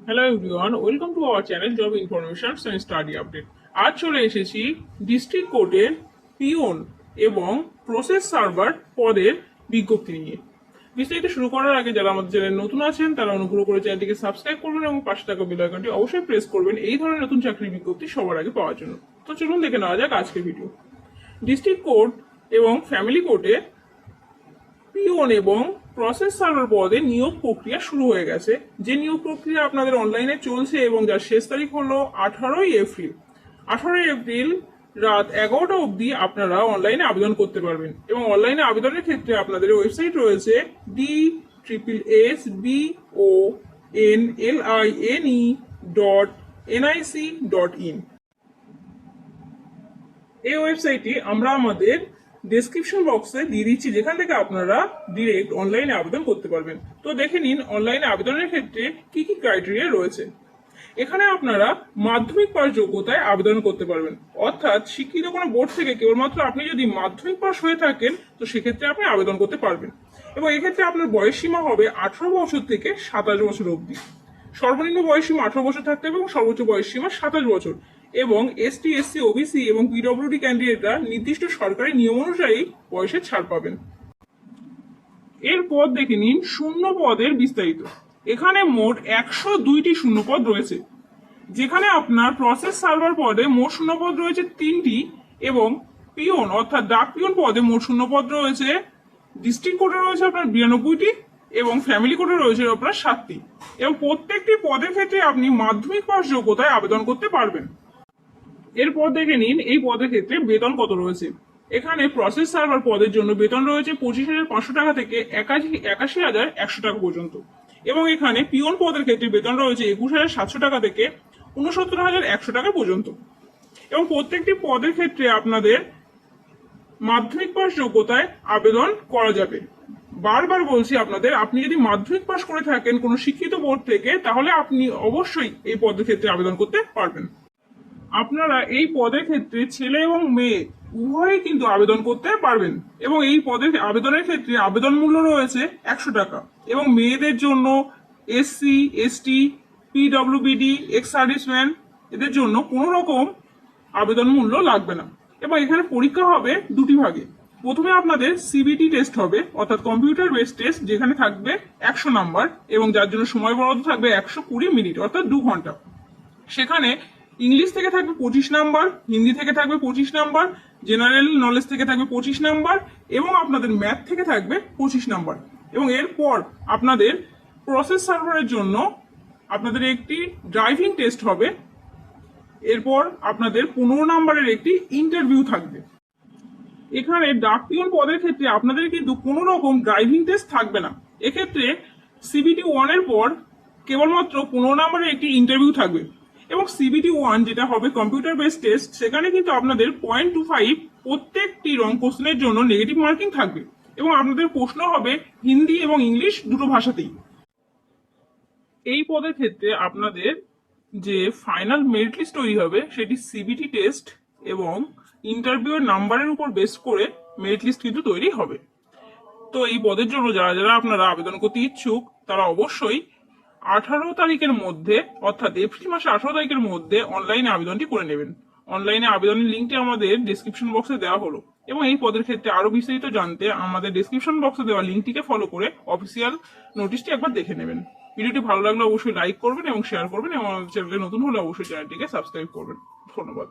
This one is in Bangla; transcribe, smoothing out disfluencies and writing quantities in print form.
Hello everyone, welcome to our channel job information and study update. আজ চলে এসেছি ডিস্ট্রিক্ট কোর্টের পিওন এবং প্রসেস সার্ভার পদের বিজ্ঞপ্তি নিয়ে। বিস্তারিত শুরু করার আগে যারা আমাদের চ্যানেল নতুন আছেন তারা অনুগ্রহ করে চ্যানেলটিকে সাবস্ক্রাইব করবেন এবং পাশে থাকা বেল আইকনটি অবশ্যই প্রেস করবেন এই ধরনের নতুন চাকরির বিজ্ঞপ্তি সবার আগে পাওয়ার জন্য। তো চলুন দেখে নেওয়া যাক আজকের ভিডিও। ডিস্ট্রিক্ট কোর্ট এবং ফ্যামিলি কোর্টে পিওন এবং প্রসেস সার্ভার পদে নিয়োগ প্রক্রিয়া শুরু হয়ে গেছে। যে নিয়োগ প্রক্রিয়া আপনাদের অনলাইনে চলছে এবং যার শেষ তারিখ হলো 18 এপ্রিল। 18 এপ্রিল রাত 11টা অবধি আপনারা অনলাইনে আবেদন করতে পারবেন এবং অনলাইনে আবেদনের ক্ষেত্রে আপনাদের ওয়েবসাইট রয়েছে DSSSBONLINE.nic.in। এই ওয়েবসাইটটি আমরা আমাদের ডেসক্রিপশন বক্সে দিয়ে দিচ্ছি, যেখান থেকে আপনারা ডিরেক্ট অনলাইনে আবেদন করতে পারবেন। তো দেখে নিন অনলাইনে আবেদনের ক্ষেত্রে কি কি ক্রাইটেরিয়া রয়েছে। এখানে আপনারা মাধ্যমিক পাস যোগ্যতায় আবেদন করতে পারবেন, অর্থাৎ শিক্ষিত কোনো বোর্ড থেকে কেবলমাত্র আপনি যদি মাধ্যমিক পাস হয়ে থাকেন তো সেক্ষেত্রে আপনি আবেদন করতে পারবেন। এবং এক্ষেত্রে আপনার বয়স সীমা হবে 18 বছর থেকে 27 বছর অবধি। সর্বনিম্ন বয়স সীমা 18 বছর থাকতে হবে এবং সর্বোচ্চ বয়স সীমা 27 বছর। এবং এসটি, এসসি, ওবিসি এবং পিডব্লিউডি ক্যান্ডিডেটরা নির্দিষ্ট সরকারি নিয়ম অনুযায়ী বয়সের ছাড় পাবেন। এরপর দেখে নিন শূন্য পদের বিস্তারিত। এখানে মোট 102টি শূন্য পদ রয়েছে, যেখানে আপনার প্রসেস সার্ভার পদে মোট শূন্য পদ রয়েছে 3টি এবং পিওন অর্থাৎ ডাক পিওন পদে মোট শূন্য পদ রয়েছে। ডিস্ট্রিক্ট কোর্টে রয়েছে আপনার 92টি এবং ফ্যামিলি কোর্টে রয়েছে আপনার 7টি। এবং প্রত্যেকটি পদের ক্ষেত্রে আপনি মাধ্যমিক পাস যোগ্যতায় আবেদন করতে পারবেন। এরপর দেখে নিন এই পদের ক্ষেত্রে বেতন কত রয়েছে। এখানে প্রসেস সার্ভার পদের জন্য বেতন রয়েছে 25,500 টাকা থেকে 81,100 টাকা পর্যন্ত। এবং এখানে পিওন পদের ক্ষেত্রে বেতন রয়েছে 21,700 টাকা থেকে 69,100 টাকা পর্যন্ত। এবং প্রত্যেকটি পদের ক্ষেত্রে আপনাদের মাধ্যমিক পাস যোগ্যতায় আবেদন করা যাবে। বারবার বলছি আপনাদের, আপনি যদি মাধ্যমিক পাস করে থাকেন কোনো শিক্ষিত বোর্ড থেকে তাহলে আপনি অবশ্যই এই পদের ক্ষেত্রে আবেদন করতে পারবেন। আপনারা এই পদের ক্ষেত্রে ছেলে এবং মেয়ে উভয়ই কিন্তু আবেদন করতে পারবেন। এবং এই পদের আবেদনের ক্ষেত্রে আবেদন মূল্য রয়েছে 100 টাকা। এবং মেয়েদের জন্য এসসি, এসটি, পিডব্লিউবিডি, এক্স সার্ভিসম্যান এদের জন্য কোনো রকম আবেদন মূল্য লাগবে না। এবং এখানে পরীক্ষা হবে দুটি ভাগে। প্রথমে আপনাদের সিবিটি টেস্ট হবে, অর্থাৎ কম্পিউটার বেসড টেস্ট, যেখানে থাকবে 100 নাম্বার এবং যার জন্য সময় বরাদ্দ থাকবে 120 মিনিট অর্থাৎ 2 ঘন্টা। সেখানে ইংলিশ থেকে থাকবে 25 নাম্বার, হিন্দি থেকে থাকবে 25 নাম্বার, জেনারেল নলেজ থেকে থাকবে 25 নাম্বার এবং আপনাদের ম্যাথ থেকে থাকবে 25 নাম্বার। এবং এরপর আপনাদের প্রসেস সার্ভারের জন্য আপনাদের একটি ড্রাইভিং টেস্ট হবে। এরপর আপনাদের 15 নাম্বারের একটি ইন্টারভিউ থাকবে। এখানে ডাক পিওন পদের ক্ষেত্রে আপনাদের কিন্তু কোনো রকম ড্রাইভিং টেস্ট থাকবে না। এক্ষেত্রে সিবিটি 1 এর পর কেবলমাত্র 15 নাম্বারের একটি ইন্টারভিউ থাকবে। এবং সিবিটি 1 যেটা হবে কম্পিউটার বেসড টেস্ট, সেখানে কিন্তু আপনাদের 0.25 প্রত্যেকটি রং কোশ্চেনের জন্য নেগেটিভ মার্কিং থাকবে এবং আপনাদের প্রশ্ন হবে হিন্দি এবং ইংলিশ দুটো ভাষাতেই। এই পদের ক্ষেত্রে আপনাদের যে ফাইনাল মেরিট লিস্ট তৈরি হবে সেটি সিবিটি টেস্ট এবং ইন্টারভিউ নাম্বারের উপর বেস করে মেরিট লিস্ট কিন্তু তৈরি হবে। তো এই পদের জন্য যারা যারা আপনারা আবেদন করতে ইচ্ছুক তারা অবশ্যই 18 তারিখের মধ্যে অর্থাৎ এপ্রিল মাসে 18 তারিখের মধ্যে অনলাইনে আবেদনটি করে নেবেন। অনলাইনে আবেদনের লিঙ্কটি আমাদের ডেসক্রিপশন বক্সে দেওয়া হলো। এবং এই পদের ক্ষেত্রে আরো বিস্তারিত জানতে আমাদের ডেসক্রিপশন বক্সে দেওয়া লিঙ্কটিকে ফলো করে অফিসিয়াল নোটিশটি একবার দেখে নেবেন। ভিডিওটি ভালো লাগলে অবশ্যই লাইক করবেন এবং শেয়ার করবেন এবং আমাদের চ্যানেলে নতুন হলে অবশ্যই চ্যানেলটিকে সাবস্ক্রাইব করবেন। ধন্যবাদ।